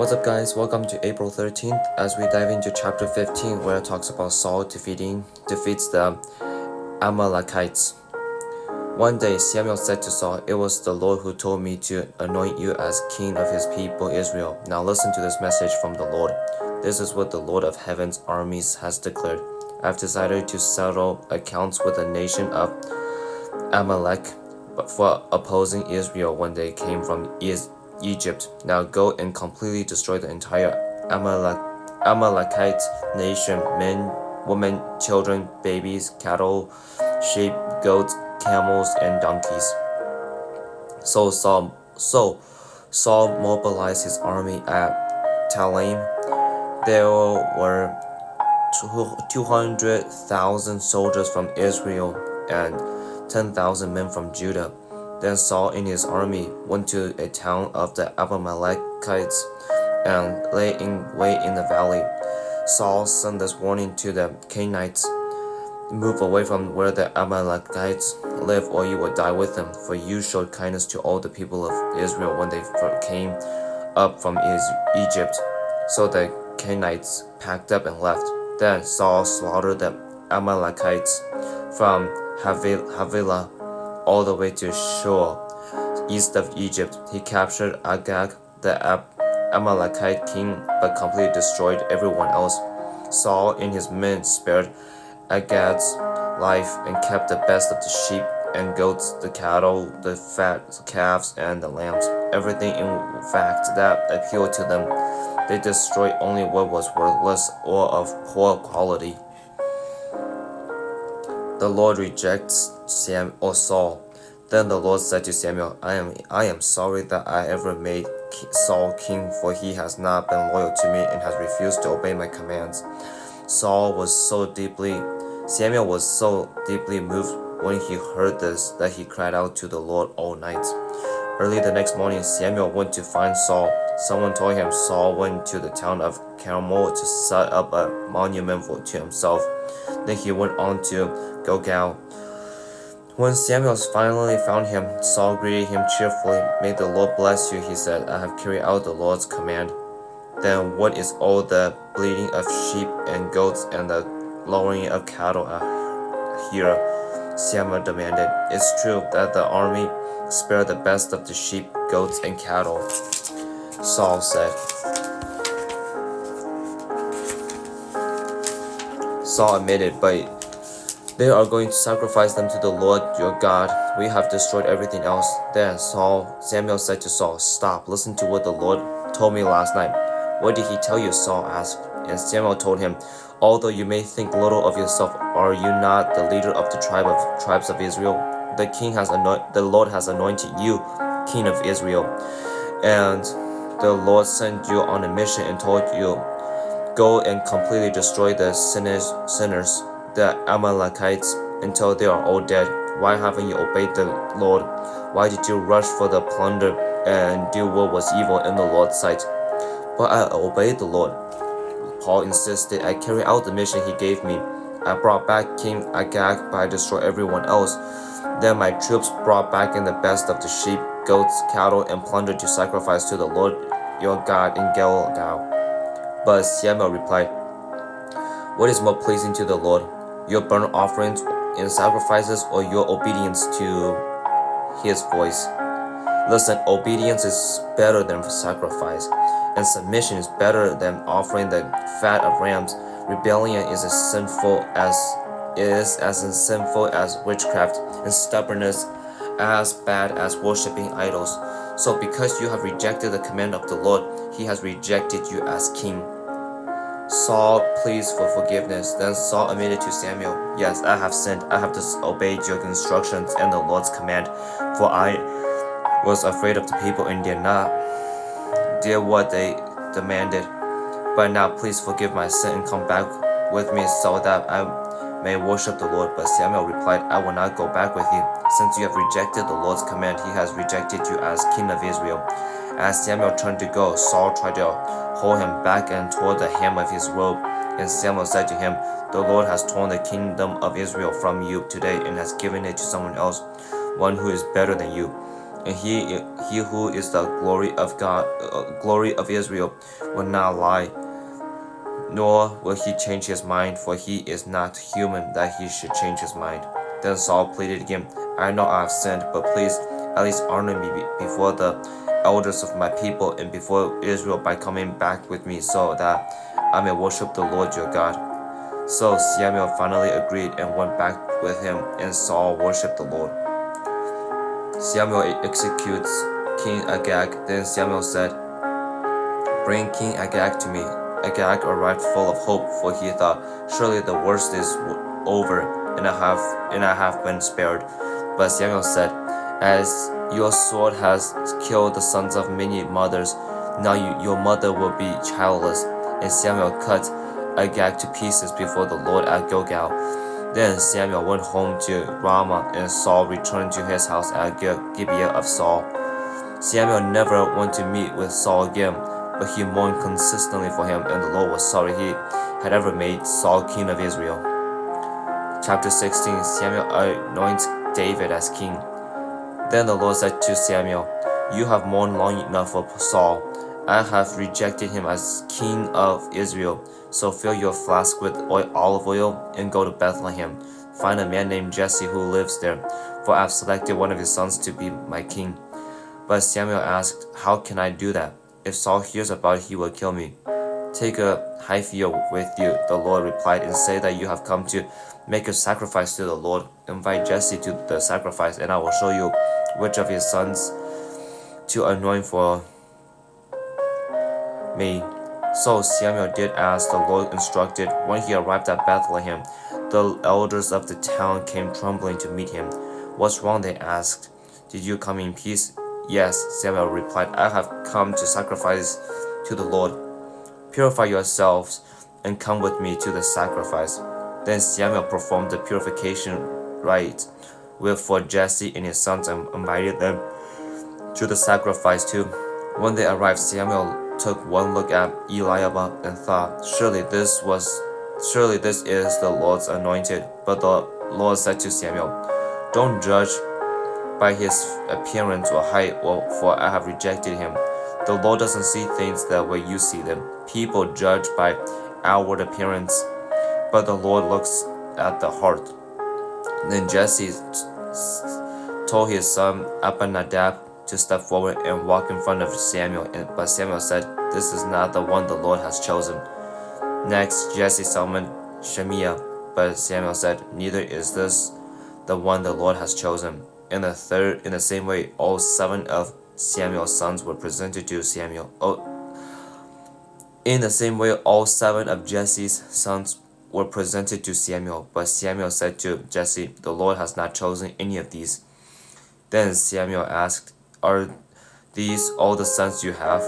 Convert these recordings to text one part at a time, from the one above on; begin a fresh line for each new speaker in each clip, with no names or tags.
What's up guys, welcome to April 13th as we dive into chapter 15 where it talks about Saul defeats the Amalekites. One day Samuel said to Saul, "It was the Lord who told me to anoint you as king of his people Israel. Now listen to this message from the Lord. This is what the Lord of heaven's armies has declared. I've decided to settle accounts with the nation of Amalek for opposing Israel when they came from Egypt. Now go and completely destroy the entire Amalekite nation, men, women, children, babies, cattle, sheep, goats, camels, and donkeys." So Saul mobilized his army at Telaim. There were 200,000 soldiers from Israel and 10,000 men from Judah. Then Saul and his army went to a town of the Amalekites and lay in wait in the valley. Saul sent this warning to the Canaanites: "Move away from where the Amalekites live, or you will die with them, for you showed kindness to all the people of Israel when they came up from Egypt." So the Canaanites packed up and left. Then Saul slaughtered the Amalekites from Havilah all the way to Shur, east of Egypt. He captured Agag, the Amalekite king, but completely destroyed everyone else. Saul and his men spared Agag's life and kept the best of the sheep and goats, the cattle, the fat calves, and the lambs, everything in fact that appealed to them. They destroyed only what was worthless or of poor quality. The Lord rejects Saul. Then the Lord said to Samuel, I am sorry that I ever made Saul king, for he has not been loyal to me and has refused to obey my commands." Samuel was so deeply moved when he heard this that he cried out to the Lord all night. Early the next morning, Samuel went to find Saul. Someone told him Saul went to the town of Carmel to set up a monument to himself. Then he went on to Gilgal. When Samuel finally found him, Saul greeted him cheerfully. "May the Lord bless you," he said. "I have carried out the Lord's command." "Then what is all the bleating of sheep and goats and the lowing of cattle here?" Samuel demanded. "It's true that the army spared the best of the sheep, goats, and cattle," Saul said. Saul admitted, "But they are going to sacrifice them to the Lord your God. We have destroyed everything else." Then Samuel said to Saul, "Stop, listen to what the Lord told me last night." "What did he tell you?" Saul asked. And Samuel told him, "Although you may think little of yourself, are you not the leader of the tribes of Israel? The Lord has anointed you king of Israel. And the Lord sent you on a mission and told you, 'Go and completely destroy the sinners, the Amalekites, until they are all dead.' Why haven't you obeyed the Lord? Why did you rush for the plunder and do what was evil in the Lord's sight?" "But I obeyed the Lord," Paul insisted. "I carried out the mission he gave me. I brought back King Agag, but I destroyed everyone else. Then my troops brought back in the best of the sheep, goats, cattle, and plunder to sacrifice to the Lord your God in Gilgal." But Samuel replied, "What is more pleasing to the Lord, your burnt offerings and sacrifices, or your obedience to his voice? Listen, obedience is better than sacrifice, and submission is better than offering the fat of rams. Rebellion is as sinful as witchcraft, and stubbornness as bad as worshiping idols. So because you have rejected the command of the Lord, he has rejected you as king." Saul pleaded for forgiveness. Then Saul admitted to Samuel, "Yes, I have sinned. I have disobeyed your instructions and the Lord's command, for I was afraid of the people and did what they demanded. But now please forgive my sin and come back with me so that I may worship the Lord." But Samuel replied, "I will not go back with you. Since you have rejected the Lord's command, he has rejected you as king of Israel." As Samuel turned to go, Saul tried to hold him back and tore the hem of his robe. And Samuel said to him, "The Lord has torn the kingdom of Israel from you today and has given it to someone else, one who is better than you. and he who is the glory of God, glory of Israel, will not lie, nor will he change his mind, for he is not human that he should change his mind. Then Saul pleaded again, I know I have sinned, but please at least honor me before the elders of my people and before Israel by coming back with me, so that I may worship the Lord your God. So Samuel finally agreed and went back with him, and Saul worshipped the Lord. Samuel executes King Agag. Then Samuel said, Bring King Agag to me. Agag arrived full of hope, for he thought, Surely the worst is over, and I have been spared. But Samuel said, As your sword has killed the sons of many mothers, now your mother will be childless. And Samuel cut Agag to pieces before the Lord at Gilgal. Then Samuel went home to Ramah, and Saul returned to his house at Gibeah of Saul. Samuel never went to meet with Saul again, but he mourned consistently for him, and the Lord was sorry he had ever made Saul king of Israel. Chapter 16, Samuel anoints David as king. Then the Lord said to Samuel, You have mourned long enough for Saul. I have rejected him as king of Israel. So fill your flask with olive oil and go to Bethlehem. Find a man named Jesse who lives there, for I have selected one of his sons to be my king. But Samuel asked, How can I do that? If Saul hears about it, he will kill me. Take a heifer with you, the Lord replied, and say that you have come to make a sacrifice to the Lord. Invite Jesse to the sacrifice, and I will show you which of his sons to anoint for me. So Samuel did as the Lord instructed. When he arrived at Bethlehem, the elders of the town came trembling to meet him. What's wrong? They asked. Did you come in peace? Yes, Samuel replied. I have come to sacrifice to the Lord. Purify yourselves and come with me to the sacrifice. Then Samuel performed the purification rite for Jesse and his sons and invited them to the sacrifice too. When they arrived, Samuel took one look at Eliab and thought, Surely this is the Lord's anointed. But the Lord said to Samuel, Don't judge by his appearance or height, for I have rejected him. The Lord doesn't see things the way you see them. People judge by outward appearance, but the Lord looks at the heart. Then Jesse told his son Abinadab to step forward and walk in front of Samuel, but Samuel said, This is not the one the Lord has chosen. Next, Jesse summoned Shemiah, but Samuel said, Neither is this the one the Lord has chosen. In the same way, all 7 of Samuel's sons were presented to Samuel. In the same way, all 7 of Jesse's sons were presented to Samuel. But Samuel said to Jesse, The Lord has not chosen any of these. Then Samuel asked, Are these all the sons you have?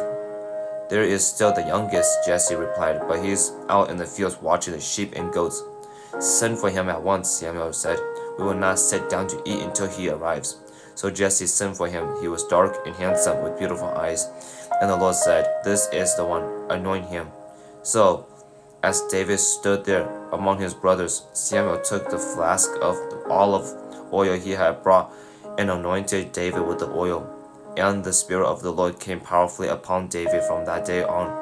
There is still the youngest, Jesse replied, but he is out in the fields watching the sheep and goats. Send for him at once, Samuel said. We will not sit down to eat until he arrives. So Jesse sent for him. He was dark and handsome with beautiful eyes. And the Lord said, This is the one, anoint him. So, as David stood there among his brothers, Samuel took the flask of olive oil he had brought and anointed David with the oil. And the Spirit of the Lord came powerfully upon David from that day on.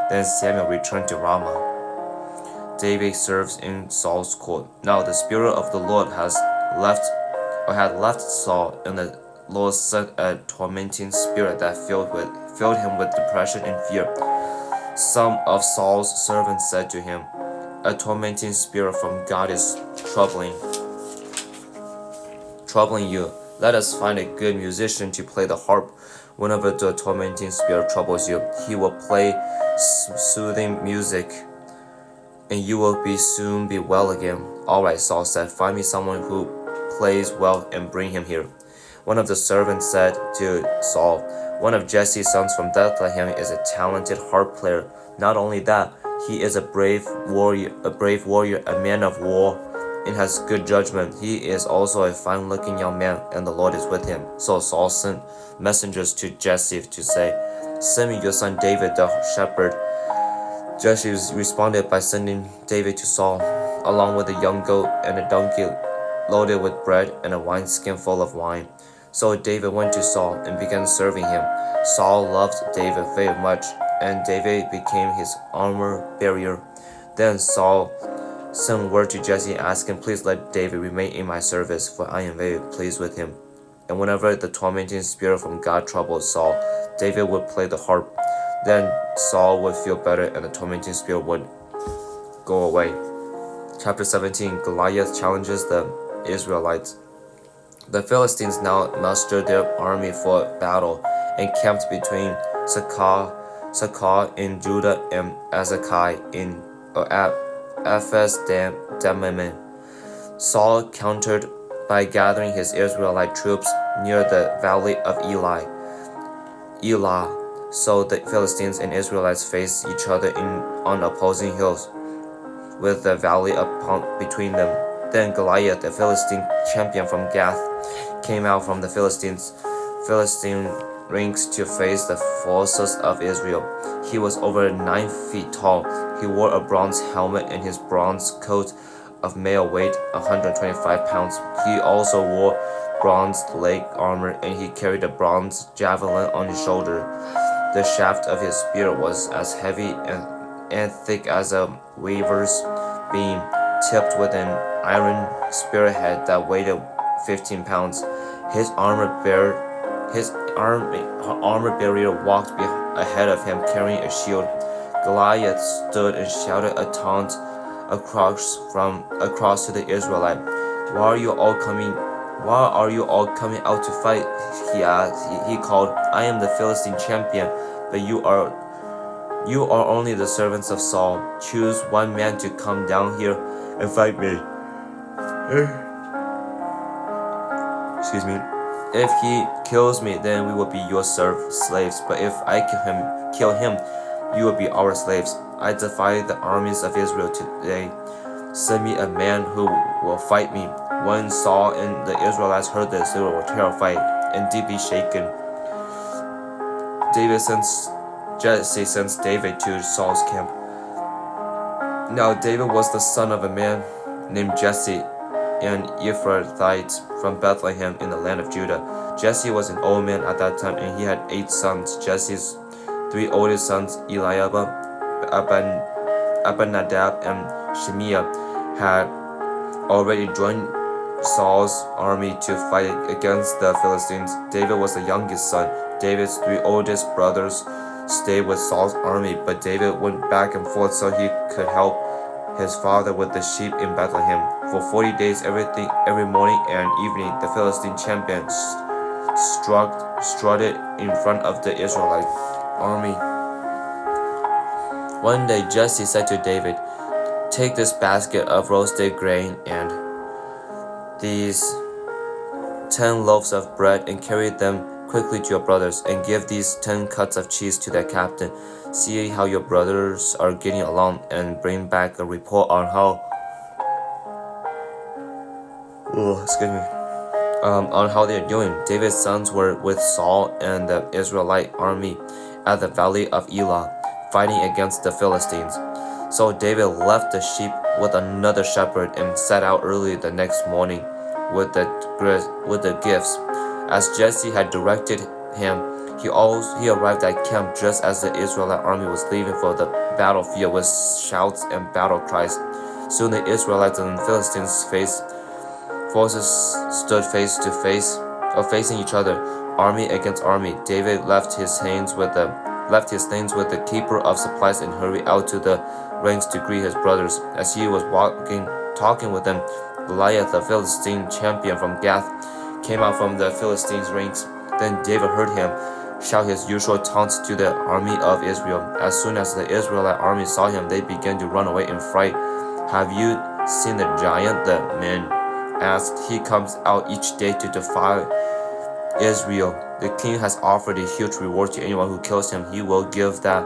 Then Samuel returned to Ramah. David serves in Saul's court. Now the Spirit of the Lord had left Saul, and the Lord sent a tormenting spirit that filled him with depression and fear. Some of Saul's servants said to him, A tormenting spirit from God is troubling you. Let us find a good musician to play the harp. Whenever the tormenting spirit troubles you, he will play soothing music, and you will soon be well again. All right, Saul said, Find me someone who plays well and bring him here. One of the servants said to Saul, One of Jesse's sons from Bethlehem is a talented harp player. Not only that, he is a brave warrior, a man of war, and has good judgment. He is also a fine-looking young man, and the Lord is with him. So Saul sent messengers to Jesse to say, Send me your son David the shepherd. Jesse responded by sending David to Saul, along with a young goat and a donkey loaded with bread and a wineskin full of wine. So David went to Saul and began serving him. Saul loved David very much, and David became his armor bearer. Then Saul sent word to Jesse asking, "Please let David remain in my service, for I am very pleased with him." And whenever the tormenting spirit from God troubled Saul, David would play the harp. Then Saul would feel better and the tormenting spirit would go away. Chapter 17, Goliath challenges the Israelites. The Philistines now mustered their army for battle and camped between Sakar in Judah and Azekah in Ephes-Dammim. Saul countered by gathering his Israelite troops near the valley of Elah. So the Philistines and Israelites faced each other on opposing hills, with the valley between them. Then Goliath, a Philistine champion from Gath, came out from the Philistine ranks to face the forces of Israel. He was over 9 feet tall. He wore a bronze helmet, and his bronze coat of mail weighed 125 pounds. He also wore bronze leg armor, and he carried a bronze javelin on his shoulder. The shaft of his spear was as heavy and thick as a weaver's beam, tipped with an iron spearhead that weighed 15 pounds. His armor bearer walked ahead of him carrying a shield. Goliath stood and shouted a taunt across to the Israelite. Why are you all coming out to fight?" he asked. He called, "I am the Philistine champion, but you are only the servants of Saul. Choose one man to come down here and fight me. Excuse me. If he kills me, then we will be your slaves. But if I kill him, you will be our slaves. I defy the armies of Israel today. Send me a man who will fight me." When Saul and the Israelites heard this, they were terrified and deeply shaken. Jesse sends David to Saul's camp. Now David was the son of a man named Jesse, an Ephrathite from Bethlehem in the land of Judah. Jesse was an old man at that time, and he had 8 sons. Jesse's 3 oldest sons, Eliab, Abinadab, and Shimea, had already joined Saul's army to fight against the Philistines. David was the youngest son. David's 3 oldest brothers stayed with Saul's army, but David went back and forth so he could help his father with the sheep in Bethlehem. For 40 days, every morning and evening, the Philistine champion strutted in front of the Israelite army. One day, Jesse said to David, "Take this basket of roasted grain and these 10 loaves of bread and carry them quickly to your brothers, and give these 10 cuts of cheese to their captain. See how your brothers are getting along, and bring back a report on how they're doing." David's sons were with Saul and the Israelite army at the valley of Elah, fighting against the Philistines. So David left the sheep with another shepherd and set out early the next morning with the gifts, as Jesse had directed him. He arrived at camp just as the Israelite army was leaving for the battlefield with shouts and battle cries. Soon the Israelites and Philistines forces stood face to face, facing each other, army against army. David left his things with the keeper of supplies and hurried out to the ranks to greet his brothers. As he was talking with them, Goliath, the Philistine champion from Gath, came out from the Philistines' ranks. Then David heard him shout his usual taunts to the army of Israel. As soon as the Israelite army saw him, they began to run away in fright. "Have you seen the giant?" the men asked. "He comes out each day to defy Israel. The king has offered a huge reward to anyone who kills him. He will give that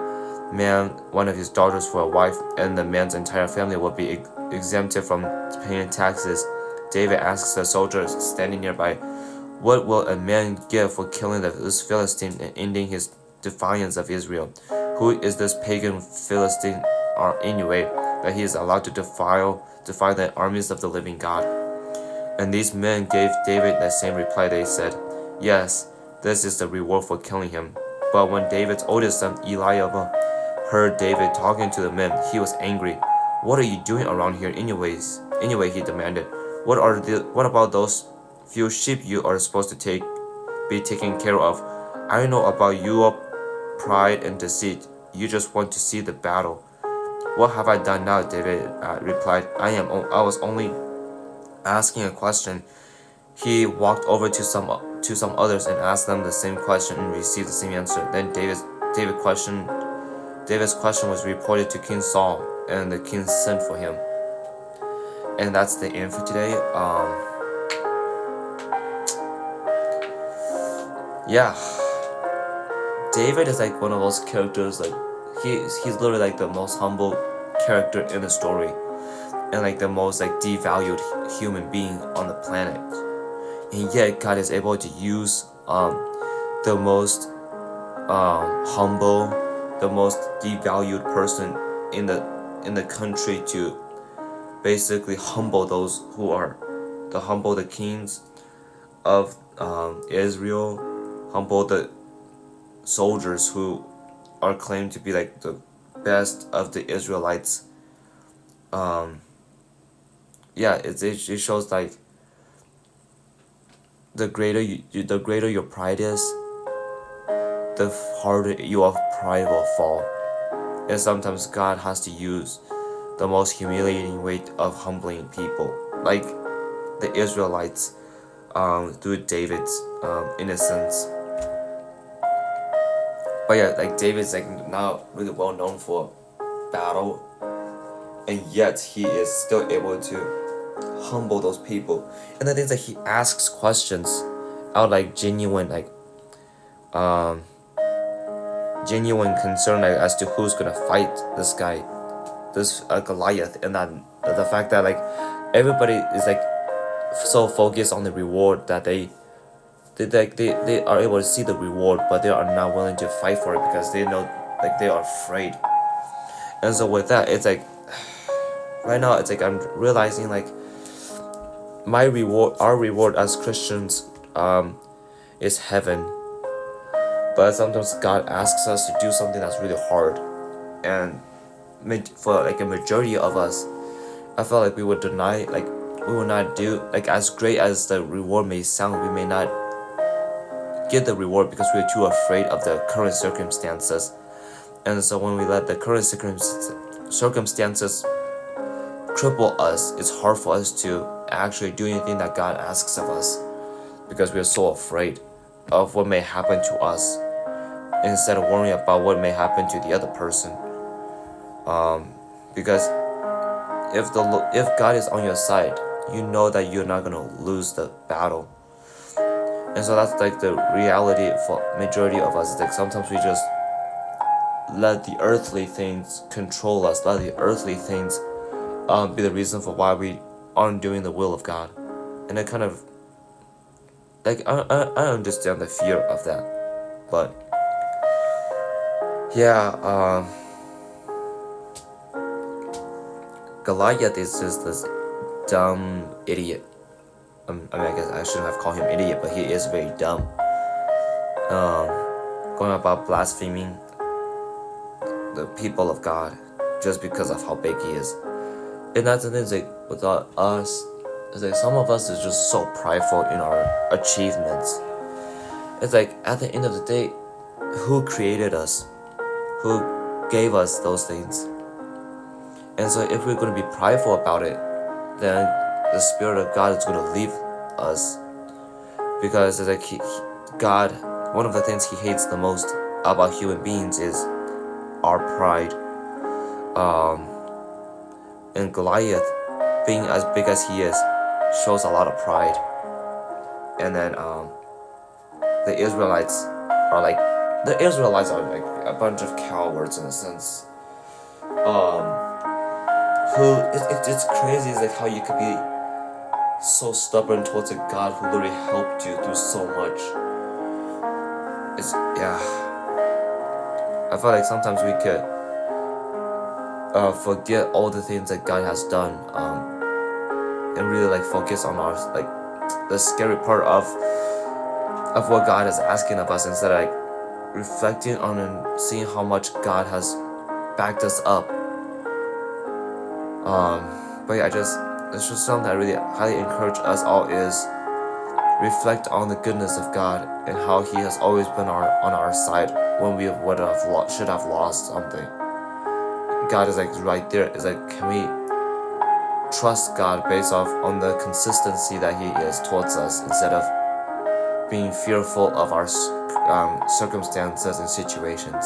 man one of his daughters for a wife, and the man's entire family will be exempted from paying taxes." David asks the soldiers standing nearby, "What will a man give for killing this Philistine and ending his defiance of Israel? Who is this pagan Philistine anyway, that he is allowed to defy the armies of the living God?" And these men gave David the same reply. They said, Yes, this is the reward for killing him. But when David's oldest son Eliab heard David talking to the men, he was angry. What are you doing around here anyways? Anyway, he demanded. What about those few sheep you are supposed to be taken care of? I know about your pride and deceit. You just want to see the battle. What have I done now? David replied. I was only asking a question. He walked over to some others and asked them the same question and received the same answer. Then David's question was reported to King Saul, and the king sent for him. And that's the end for today. Yeah, David is like one of those characters. Like he's literally like the most humble character in the story, and like the most like devalued human being on the planet. And yet God is able to use the most humble, the most devalued person in the country to basically humble those who are humble the kings of Israel, humble the soldiers who are claimed to be like the best of the Israelites. Yeah, it shows like the greater your pride is, the harder your pride will fall. And sometimes God has to use the most humiliating way of humbling people, like the Israelites, through David's innocence. But yeah, like David's like not really well known for battle, and yet he is still able to humble those people. And the things that he asks questions out like genuine genuine concern like, as to who's gonna fight this guy, this Goliath. And then the fact that like everybody is like so focused on the reward that they are able to see the reward, but they are not willing to fight for it because they know like they are afraid. And so with that, it's like right now it's like I'm realizing like our reward as Christians is heaven. But sometimes God asks us to do something that's really hard, and for like a majority of us, I felt like we would deny, like we would not do, like as great as the reward may sound, we may not get the reward because we're too afraid of the current circumstances. And so when we let the current circumstances cripple us, it's hard for us to actually do anything that God asks of us because we're so afraid of what may happen to us instead of worrying about what may happen to the other person. Because if God is on your side, you know that you're not gonna lose the battle. And so that's like the reality for majority of us. It's like sometimes we just let the earthly things control us, let the earthly things be the reason for why we aren't doing the will of God. And it kind of like I understand the fear of that, but yeah, Goliath is just this dumb idiot. I mean, I guess I shouldn't have called him idiot, but he is very dumb. Going about blaspheming the people of God just because of how big he is. And that's the thing, like without us, it's like some of us is just so prideful in our achievements. It's like at the end of the day, who created us? Who gave us those things? And so if we're going to be prideful about it, then the Spirit of God is going to leave us. Because it's like God, one of the things he hates the most about human beings is our pride. And Goliath, being as big as he is, shows a lot of pride. And then the Israelites are like a bunch of cowards in a sense. It's crazy. It's like how you could be so stubborn towards a God who literally helped you through so much. I feel like sometimes we could forget all the things that God has done, and really like focus on our like the scary part of of what God is asking of us, instead of like reflecting on and seeing how much God has backed us up. But yeah, it's just something that I really highly encourage us all is reflect on the goodness of God and how He has always been on our side when we should have lost something. God is like right there. It's like, can we trust God based off on the consistency that He is towards us, instead of being fearful of our circumstances and situations.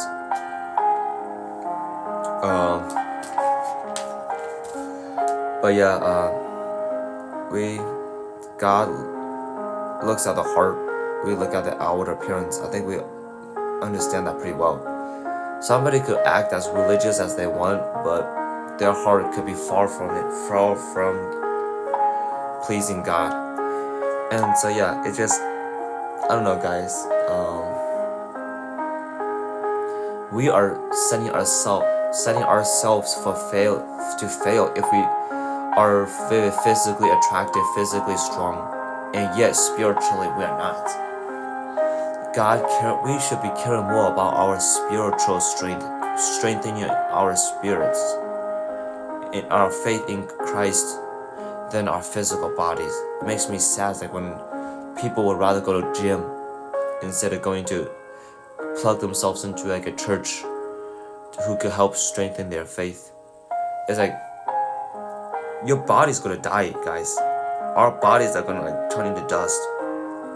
But yeah, God looks at the heart. We look at the outward appearance. I think we understand that pretty well. Somebody could act as religious as they want, but their heart could be far from pleasing God. And so yeah, it just, I don't know, guys. We are setting ourselves to fail if we are physically attractive, physically strong, and yet spiritually we are not. We should be caring more about our spiritual strength, strengthening our spirits, in our faith in Christ, than our physical bodies. It makes me sad, like when people would rather go to gym instead of going to plug themselves into like a church who could help strengthen their faith. It's like, your body's gonna die, guys. Our bodies are gonna like turn into dust,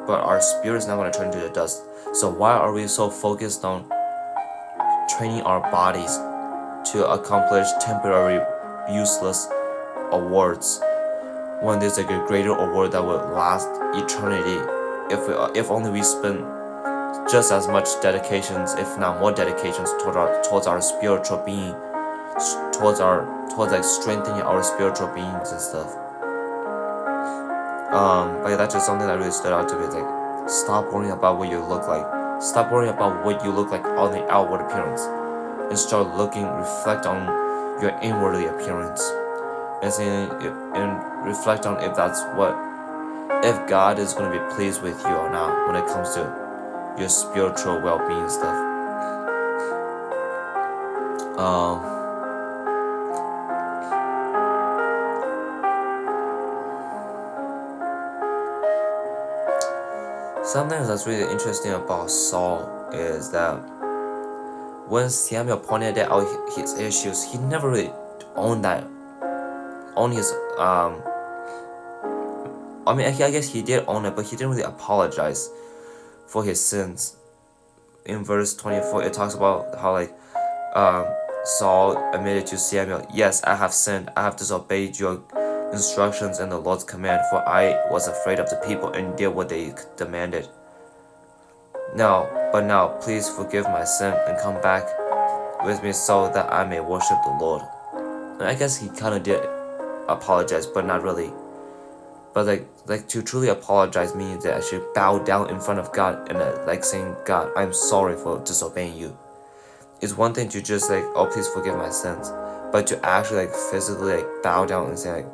but our spirit's not gonna turn into the dust. So why are we so focused on training our bodies to accomplish temporary, useless awards, when there's like a greater award that will last eternity? If only we spend just as much dedications, if not more dedications, towards our spiritual being, towards like strengthening our spiritual beings and stuff. But yeah, that's just something that really stood out to me. It's like, stop worrying about what you look like. Stop worrying about what you look like on the outward appearance, and start reflect on your inwardly appearance, and reflect on if God is going to be pleased with you or not when it comes to your spiritual well-being stuff. Something that's really interesting about Saul is that when Samuel pointed out his issues, he never really owned his I mean, I guess he did own it, but he didn't really apologize for his sins. In verse 24, it talks about how like Saul admitted to Samuel, "Yes, I have sinned. I have disobeyed your instructions and the Lord's command, for I was afraid of the people and did what they demanded. But now, please forgive my sin and come back with me so that I may worship the Lord." And I guess he kind of did apologize, but not really. But like to truly apologize means that I should bow down in front of God and like saying, "God, I'm sorry for disobeying you." It's one thing to just like, "Oh, please forgive my sins," but to actually like physically like bow down and say like,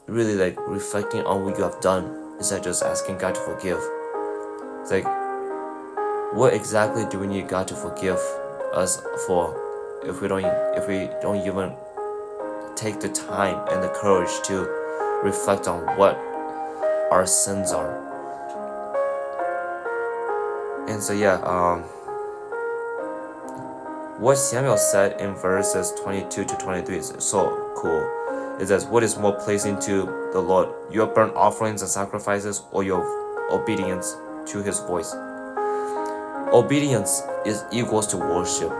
really like reflecting on what you have done instead of just asking God to forgive. It's like, what exactly do we need God to forgive us for if we don't even take the time and the courage to reflect on what our sins are? And so yeah, what Samuel said in verses 22 to 23 is so cool. It says, "What is more pleasing to the Lord, your burnt offerings and sacrifices, or your obedience to His voice?" Obedience is equals to worship.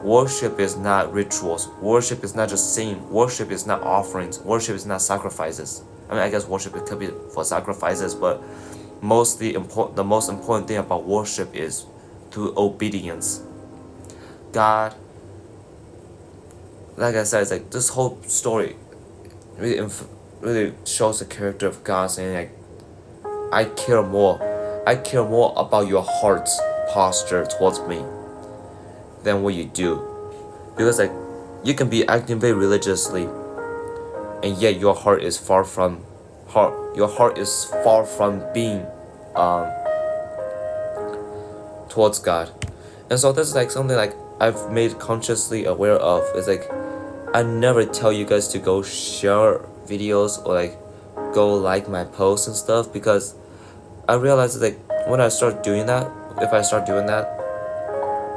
Worship is not rituals. Worship is not just singing. Worship is not offerings. Worship is not sacrifices. I mean, I guess worship could be for sacrifices, but the most important thing about worship is through obedience. God, like I said, it's like this whole story really shows the character of God, saying like, I care more about your heart's posture towards me than what you do. Because like, you can be acting very religiously, and yet your heart is far from being towards God. And so this is like something like I've made consciously aware of. It's like I never tell you guys to go share videos or like go like my posts and stuff, because I realize like when I start doing that, if I start doing that,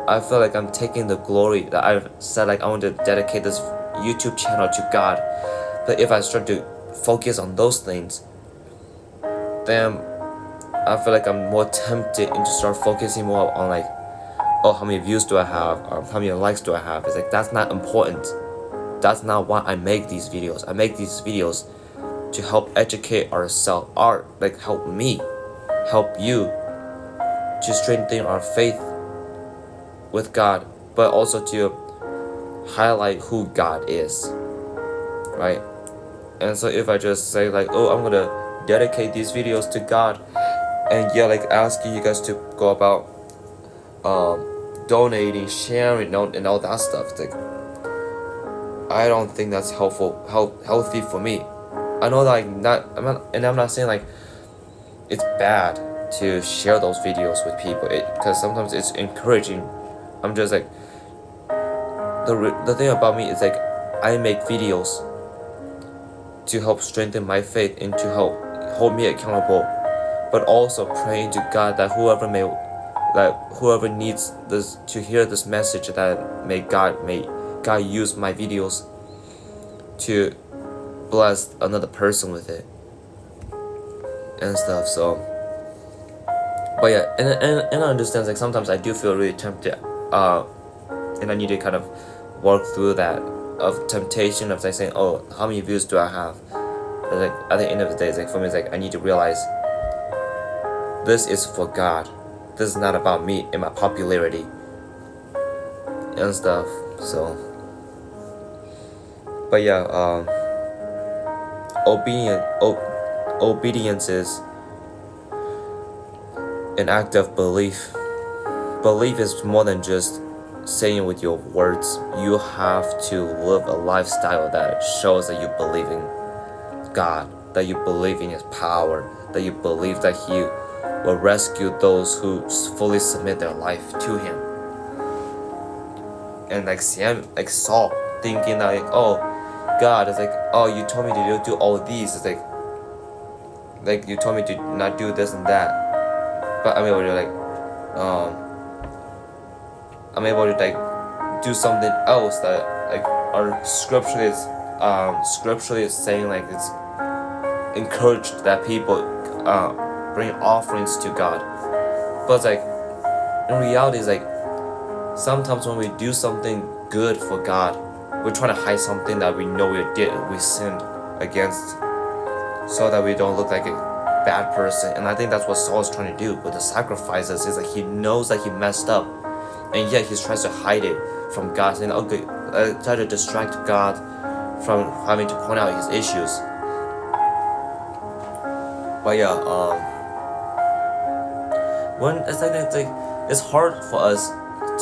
I feel like I'm taking the glory that I've said like I want to dedicate this YouTube channel to God. But if I start to focus on those things, then I feel like I'm more tempted to start focusing more on like, oh, how many views do I have, or how many likes do I have. It's like that's not important. That's not why I make these videos. I make these videos to help educate ourselves, like help me, help you to strengthen our faith with God, but also to highlight who God is, right? And so if I just say like, oh, I'm gonna dedicate these videos to God, and yeah, like asking you guys to go about donating, sharing, and all that stuff, like I don't think that's healthy for me. I know that I'm not saying like it's bad to share those videos with people, because sometimes it's encouraging. I'm just like, the thing about me is like I make videos to help strengthen my faith and to help hold me accountable, but also praying to God that whoever needs this to hear this message, that may God use my videos to bless another person with it and stuff. So, but yeah, and I understand like sometimes I do feel really tempted, and I need to kind of work through that of temptation of like saying, oh, how many views do I have? But like at the end of the day, it's like for me, it's like I need to realize this is for God. This is not about me and my popularity and stuff. So, but yeah, obedience is an act of belief. Belief is more than just saying with your words. You have to live a lifestyle that shows that you believe in God, that you believe in His power, that you believe that He will rescue those who fully submit their life to Him. And like Saul thinking that like, oh, God is like, oh, you told me to do all these. It's like you told me to not do this and that. But I'm able to like do something else that like our scripturally is saying like it's encouraged that people bring offerings to God. But it's like in reality, it's like sometimes when we do something good for God, we're trying to hide something that we know we sinned against, so that we don't look like a bad person. And I think that's what Saul is trying to do with the sacrifices. Is like he knows that he messed up, and yet he tries to hide it from God, saying, okay, try to distract God from having to point out his issues. But yeah, when it's hard for us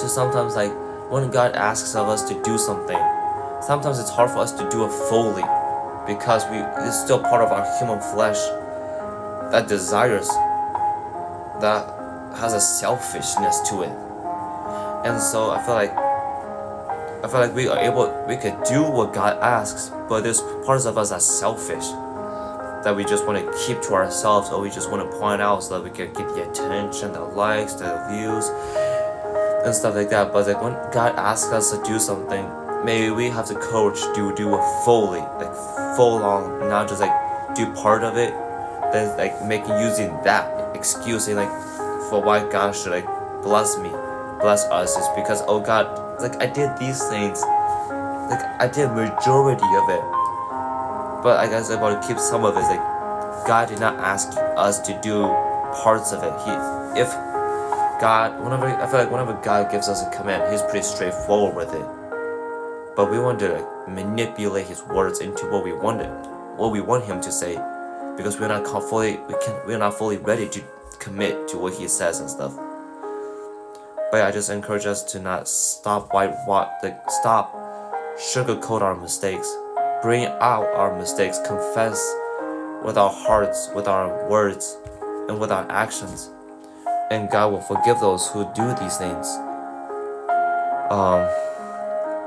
to sometimes like when God asks of us to do something, sometimes it's hard for us to do it fully, because it's still part of our human flesh that desires, that has a selfishness to it. And so I feel like we could do what God asks, but there's parts of us that's selfish, that we just want to keep to ourselves, or we just want to point out so that we can get the attention, the likes, the views, and stuff like that. But like when God asks us to do something, maybe we have the courage to do it fully, like full on, not just like do part of it, then like using that excuse, saying like for why God should like bless us is because, oh God, like I did these things, like I did majority of it, but I guess I want to keep some of it. Like God did not ask us to do parts of it. Whenever God gives us a command, He's pretty straightforward with it. But we want to like manipulate His words into what we want Him to say, because we're not fully ready to commit to what He says and stuff. But yeah, I just encourage us to not stop sugarcoat our mistakes, bring out our mistakes, confess with our hearts, with our words, and with our actions. And God will forgive those who do these things.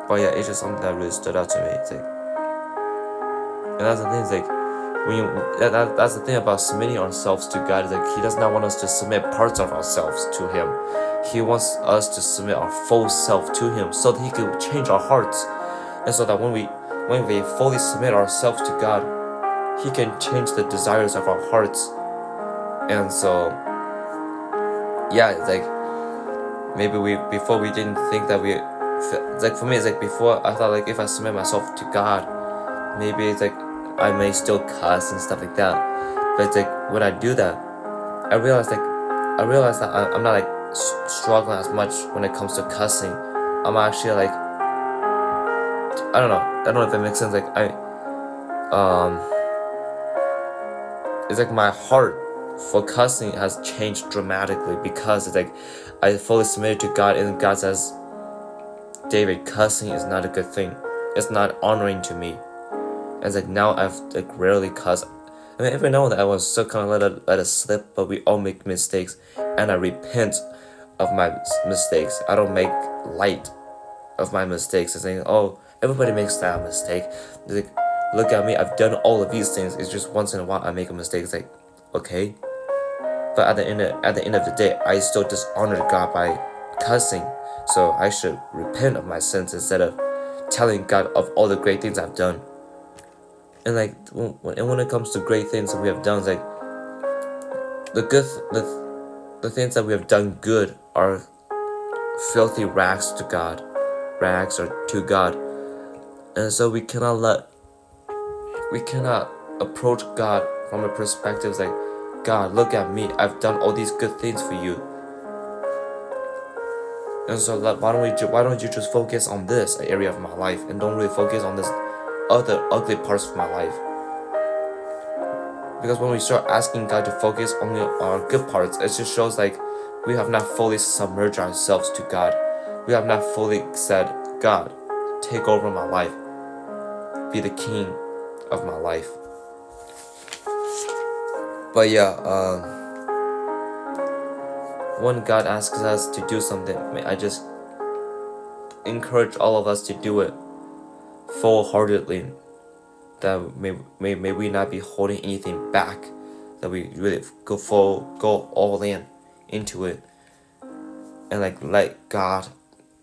But yeah, it's just something that really stood out to me. It's like, and that's the thing. It's like when that's the thing about submitting ourselves to God. Is like He does not want us to submit parts of ourselves to Him. He wants us to submit our full self to Him, so that He can change our hearts, and so that when we fully submit ourselves to God, He can change the desires of our hearts. And so, yeah, it's like maybe before we didn't think that it's like for me, it's like before I thought like if I submit myself to God, maybe it's like I may still cuss and stuff like that. But it's like when I do that, I realize that I'm not like struggling as much when it comes to cussing. I'm actually like, I don't know if it makes sense. Like it's like my heart for cussing has changed dramatically, because it's like I fully submitted to God, and God says, David, cussing is not a good thing. It's not honoring to me. And it's like now I've like rarely cussed. I mean, every now and then I was still kind of let it slip, but we all make mistakes, and I repent of my mistakes. I don't make light of my mistakes and saying, oh, everybody makes that mistake. It's like, look at me, I've done all of these things. It's just once in a while I make a mistake. It's like, okay. But at the end of the day, I still dishonored God by cussing. So I should repent of my sins instead of telling God of all the great things I've done. And like when it comes to great things that we have done, it's like the things that we have done good are filthy rags to God. Rags are to God. And so we cannot approach God from a perspective like, God, look at me, I've done all these good things for you. And so why don't you just focus on this area of my life and don't really focus on this other ugly parts of my life? Because when we start asking God to focus only on our good parts, it just shows like we have not fully submerged ourselves to God. We have not fully said, God, take over my life. Be the king of my life. But yeah, when God asks us to do something, I just encourage all of us to do it full-heartedly. That may we not be holding anything back. That we really go all in into it, and like let God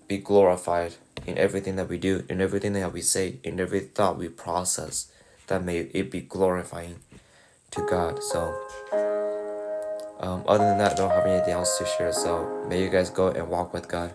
be glorified in everything that we do, in everything that we say, in every thought we process. That may it be glorifying to God. So other than that, I don't have anything else to share. So may you guys go and walk with God.